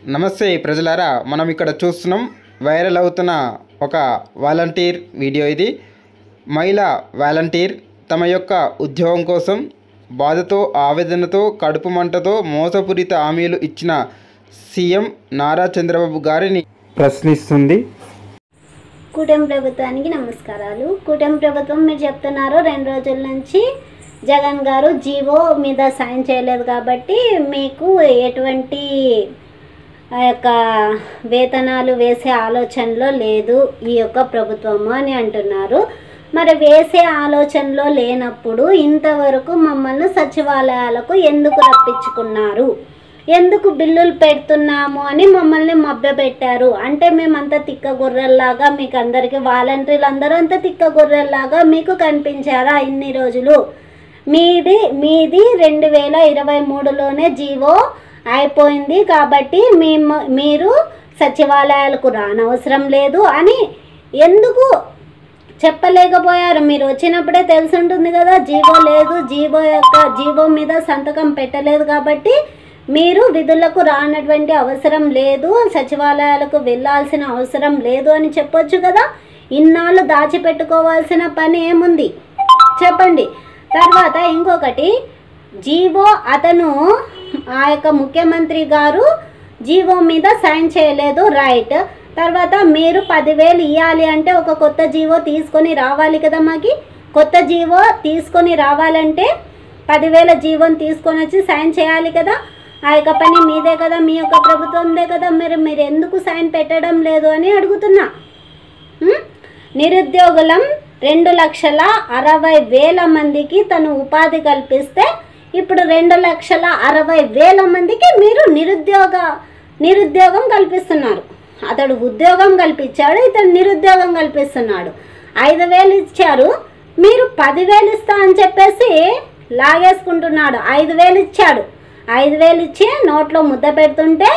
నమస్తే ప్రజలారా, మనం ఇక్కడ చూస్తున్నాం వైరల్ అవుతున్న ఒక వాలంటీర్ వీడియో. ఇది మహిళా వాలంటీర్ తమ యొక్క ఉద్యోగం కోసం బాధతో, ఆవేదనతో, కడుపు మంటతో మోసపూరిత హామీలు ఇచ్చిన సీఎం నారా చంద్రబాబు గారిని ప్రశ్నిస్తుంది. కూటమి ప్రభుత్వానికి నమస్కారాలు. కూటమి ప్రభుత్వం మీరు చెప్తున్నారు 2 రోజుల నుంచి జగన్ గారు జీవో మీద సైన్ చేయలేదు కాబట్టి మీకు ఎటువంటి యొక్క వేతనాలు వేసే ఆలోచనలో లేదు ఈ యొక్క ప్రభుత్వము అని అంటున్నారు. మరి వేసే ఆలోచనలో లేనప్పుడు ఇంతవరకు మమ్మల్ని సచివాలయాలకు ఎందుకు రప్పించుకున్నారు, ఎందుకు బిల్లులు పెడుతున్నాము అని మమ్మల్ని మభ్యపెట్టారు? అంటే మేమంతా తిక్క గొర్రెల్లాగా మీకు అందరికీ వాలంటీర్లు అందరూ అంతా తిక్క గొర్రెల్లాగా మీకు కనిపించారా ఇన్ని రోజులు? మీది 2023లోనే జీవో అయిపోయింది కాబట్టి మీరు సచివాలయాలకు రానవసరం లేదు అని ఎందుకు చెప్పలేకపోయారు? మీరు వచ్చినప్పుడే తెలిసి ఉంటుంది కదా, జీవో లేదు, జీవో మీద సంతకం పెట్టలేదు కాబట్టి మీరు విధులకు రానటువంటి అవసరం లేదు, సచివాలయాలకు వెళ్ళాల్సిన అవసరం లేదు అని చెప్పొచ్చు కదా. ఇన్నాళ్ళు దాచిపెట్టుకోవాల్సిన పని ఏముంది చెప్పండి. తర్వాత ఇంకొకటి, జీవో అతను ఆ యొక్క ముఖ్యమంత్రి గారు జీవో మీద సైన్ చేయలేదు, రైట్. తర్వాత మీరు 10,000 ఇవ్వాలి అంటే ఒక కొత్త జీవో తీసుకొని రావాలి కదా. మాకి కొత్త జీవో తీసుకొని రావాలంటే 10,000 జీవోని తీసుకొని వచ్చి సైన్ చేయాలి కదా. ఆ యొక్క పని మీదే కదా, మీ యొక్క ప్రభుత్వందే కదా. మీరు ఎందుకు సైన్ పెట్టడం లేదు అని అడుగుతున్నా. నిరుద్యోగులం 2,60,000 మందికి తను ఉపాధి కల్పిస్తే ఇప్పుడు 2,60,000 మందికి మీరు నిరుద్యోగం కల్పిస్తున్నారు. అతడు ఉద్యోగం కల్పించాడు, ఇతడు నిరుద్యోగం కల్పిస్తున్నాడు. 5,000 ఇచ్చారు, మీరు 10,000 ఇస్తా అని చెప్పేసి లాగేసుకుంటున్నాడు. 5,000 ఇచ్చాడు, 5,000 ఇచ్చి నోట్లో ముద్ద పెడుతుంటే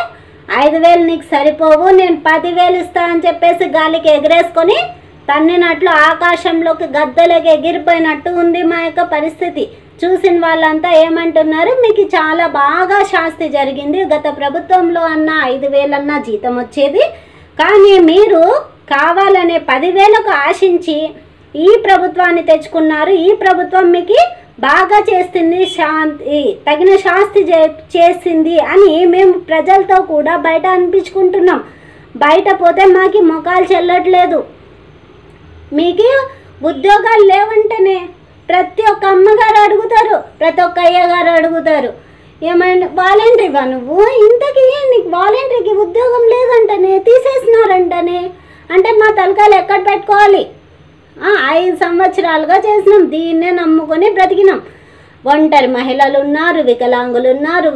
5,000 నీకు సరిపోవు, నేను 10,000 ఇస్తా అని చెప్పేసి గాలికి ఎగరేసుకొని తన్నినట్లు ఆకాశంలోకి గద్దెలకి ఎగిరిపోయినట్టు ఉంది మా యొక్క పరిస్థితి. చూసిన వాళ్ళంతా ఏమంటున్నారు, మీకు చాలా బాగా శాస్తి జరిగింది, గత ప్రభుత్వంలో అన్న 5,000 అన్న జీతం వచ్చేది, కానీ మీరు కావాలనే 10,000కు ఆశించి ఈ ప్రభుత్వాన్ని తెచ్చుకున్నారు. ఈ ప్రభుత్వం మీకు బాగా చేస్తుంది, తగిన శాస్తి చేసింది అని మేము ప్రజలతో కూడా బయట అనిపించుకుంటున్నాం. బయట పోతే మాకు మొఖాలు చెల్లట్లేదు. మీకు ఉద్యోగాలు లేవంటేనే ప్రతి ఒక్క అమ్మగారు అడుగుతారు, ప్రతి ఒక్క అయ్యగారు అడుగుతారు, ఏమైనా వాలంటీర్వా నువ్వు, ఇంతకీ నీకు వాలంటీర్కి ఉద్యోగం లేదంటనే, తీసేసినారంటనే అంటే మా తలకాయలు ఎక్కడ పెట్టుకోవాలి? 5 సంవత్సరాలుగా చేసినాం, దీన్నే నమ్ముకొని బ్రతికినాం. ఒంటరి మహిళలు ఉన్నారు, వికలాంగులు ఉన్నారు,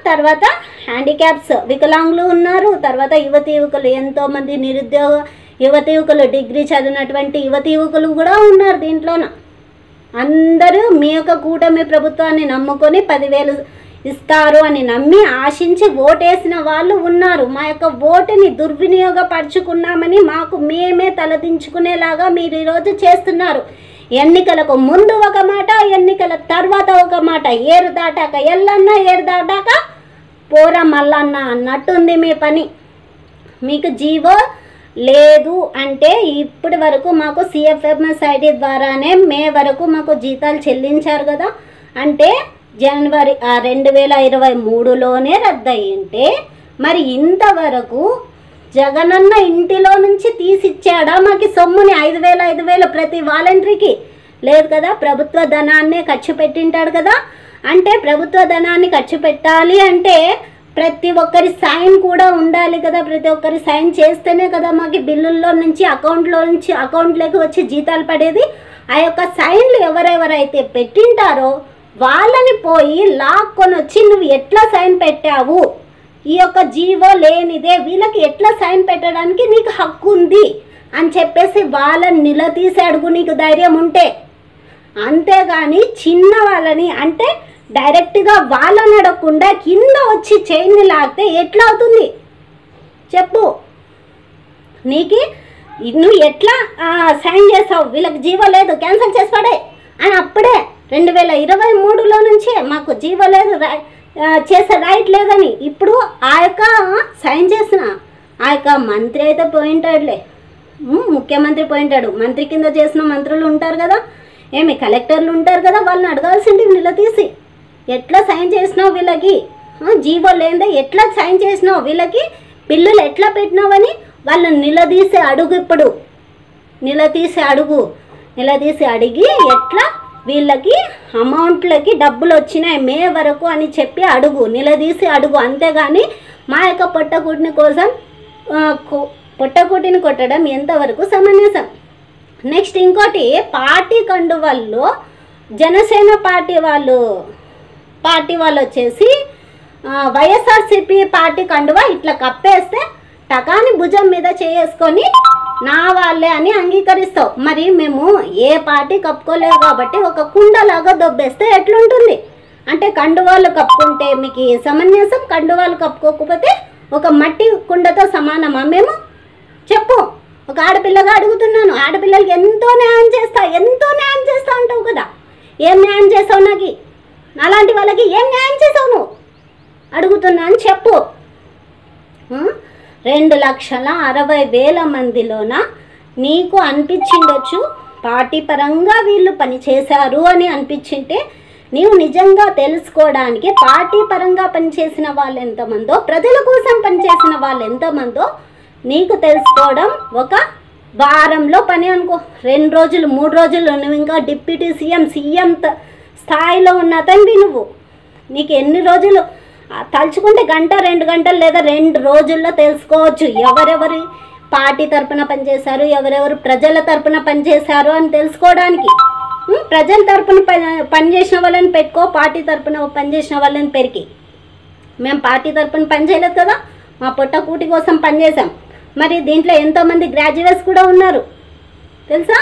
తర్వాత హ్యాండిక్యాప్స్ వికలాంగులు ఉన్నారు, తర్వాత యువకులు ఎంతోమంది నిరుద్యోగ యువకులు, డిగ్రీ చదివినటువంటి యువకులు కూడా ఉన్నారు దీంట్లోన. అందరూ మీ యొక్క కూటమి ప్రభుత్వాన్ని నమ్ముకొని 10,000 ఇస్తారు అని నమ్మి ఆశించి ఓటేసిన వాళ్ళు ఉన్నారు. మా యొక్క ఓటుని దుర్వినియోగపరుచుకున్నామని మాకు మేమే తలదించుకునేలాగా మీరు ఈరోజు చేస్తున్నారు. ఎన్నికలకు ముందు ఒక మాట, ఎన్నికల తర్వాత ఒక మాట. ఏరు దాటాక ఎల్లన్న, ఏరు దాటాక పోర మల్లన్న అన్నట్టుంది మీ పని. మీకు జీవో లేదు అంటే ఇప్పటి వరకు మాకు CFMSID ద్వారానే మే వరకు మాకు జీతాలు చెల్లించారు కదా. అంటే జనవరి 2023లోనే రద్దయింటే మరి ఇంతవరకు జగనన్న ఇంటిలో నుంచి తీసిచ్చాడా మాకు సొమ్ముని? 5,000 ప్రతి వాలంటీర్కి లేదు కదా. ప్రభుత్వ ధనాన్నే ఖర్చు పెట్టింటాడు కదా. అంటే ప్రభుత్వ ధనాన్ని ఖర్చు పెట్టాలి అంటే ప్రతి ఒక్కరి సైన్ కూడా ఉండాలి కదా. ప్రతి ఒక్కరి సైన్ చేస్తేనే కదా మాకు బిల్లుల్లో నుంచి అకౌంట్లోకి వచ్చి జీతాలు పడేది. ఆ యొక్క సైన్లు ఎవరెవరైతే పెట్టింటారో వాళ్ళని పోయి లాక్కొని వచ్చి నువ్వు ఎట్లా సైన్ పెట్టావు, ఈ యొక్క జీవో లేనిదే వీళ్ళకి ఎట్లా సైన్ పెట్టడానికి నీకు హక్కు ఉంది అని చెప్పేసి వాళ్ళని నిలదీసి అడుగు నీకు ధైర్యం ఉంటే. అంతేగాని చిన్న వాళ్ళని అంటే డైరెక్ట్గా వాళ్ళని అడగకుండా కింద వచ్చి చైన్ని లాగితే ఎట్లా అవుతుంది చెప్పు? నీకు నువ్వు ఎట్లా సైన్ చేస్తావు? వీళ్ళకి జీవో లేదు, క్యాన్సిల్ చేసి పడే అని అప్పుడే 2023లో నుంచే మాకు జీవో లేదు, చేసే రైట్ లేదని. ఇప్పుడు ఆ యొక్క సైన్ చేసిన ఆ యొక్క మంత్రి అయితే పోయింటాడులే, ముఖ్యమంత్రి పోయింటాడు, మంత్రి కింద చేసిన మంత్రులు ఉంటారు కదా, ఏమి కలెక్టర్లు ఉంటారు కదా, వాళ్ళని అడగాల్సింది నిలదీసి ఎట్లా సైన్ చేసినావు వీళ్ళకి, జీవో లేదే ఎట్లా సైన్ చేసినావు వీళ్ళకి, బిల్లులు ఎట్లా పెట్టినావని వాళ్ళని నిలదీసి అడుగు. ఇప్పుడు నిలదీసి అడిగి ఎట్లా వీళ్ళకి అమౌంట్లకి డబ్బులు వచ్చినాయి మే వరకు అని చెప్పి అడుగు, నిలదీసి అడుగు. అంతేగాని మా యొక్క పొట్టకూటిని కొట్టడం ఎంతవరకు సమంజసం. నెక్స్ట్ ఇంకోటి, పార్టీ కండువాల్లో జనసేన పార్టీ వాళ్ళు వచ్చేసి వైఎస్ఆర్సీపీ పార్టీ కండువా ఇట్లా కప్పేస్తే టకాని భుజం మీద చేసుకొని నా వాళ్ళే అని అంగీకరిస్తావు. మరి మేము ఏ పార్టీ కప్పుకోలేదు కాబట్టి ఒక కుండలాగా దొబ్బేస్తే ఎట్లుంటుంది అంటే, కండువాళ్ళు కప్పుకుంటే మీకు సమంజసం, కండువాళ్ళు కప్పుకోకపోతే ఒక మట్టి కుండతో సమానమా మేము? చెప్పు. ఒక ఆడపిల్లగా అడుగుతున్నాను, ఆడపిల్లలకి ఎంతో న్యాయం చేస్తా అంటావు కదా, ఏం న్యాయం చేసావు? నాకు అలాంటి వాళ్ళకి ఏం న్యాయం చేసావు నువ్వు అడుగుతున్నా అని చెప్పు. 2,60,000 మందిలోన నీకు అనిపించిండొచ్చు పార్టీ పరంగా వీళ్ళు పనిచేశారు అని అనిపించింటే, నీవు నిజంగా తెలుసుకోవడానికి పార్టీ పరంగా పనిచేసిన వాళ్ళు ఎంతమందో, ప్రజల కోసం పనిచేసిన వాళ్ళు ఎంతమందో నీకు తెలుసుకోవడం ఒక వారంలో పని అనుకో. 2 రోజులు 3 రోజులు నువ్వు ఇంకా డిప్యూటీ సీఎం స్థాయిలో ఉన్న అతనివి నువ్వు. నీకు ఎన్ని రోజులు తలుచుకుంటే 1-2 గంటలు లేదా 2 రోజుల్లో తెలుసుకోవచ్చు ఎవరెవరి పార్టీ తరపున పనిచేశారు, ఎవరెవరు ప్రజల తరపున పనిచేశారు అని తెలుసుకోవడానికి. ప్రజల తరపున పనిచేసిన వాళ్ళని పెట్టుకో, పార్టీ తరపున పనిచేసిన వాళ్ళని పెరికి. మేము పార్టీ తరపున పనిచేయలేదు కదా, మా పొట్టకూటి కోసం పనిచేసాం. మరి దీంట్లో ఎంతోమంది గ్రాడ్యుయేట్స్ కూడా ఉన్నారు తెలుసా.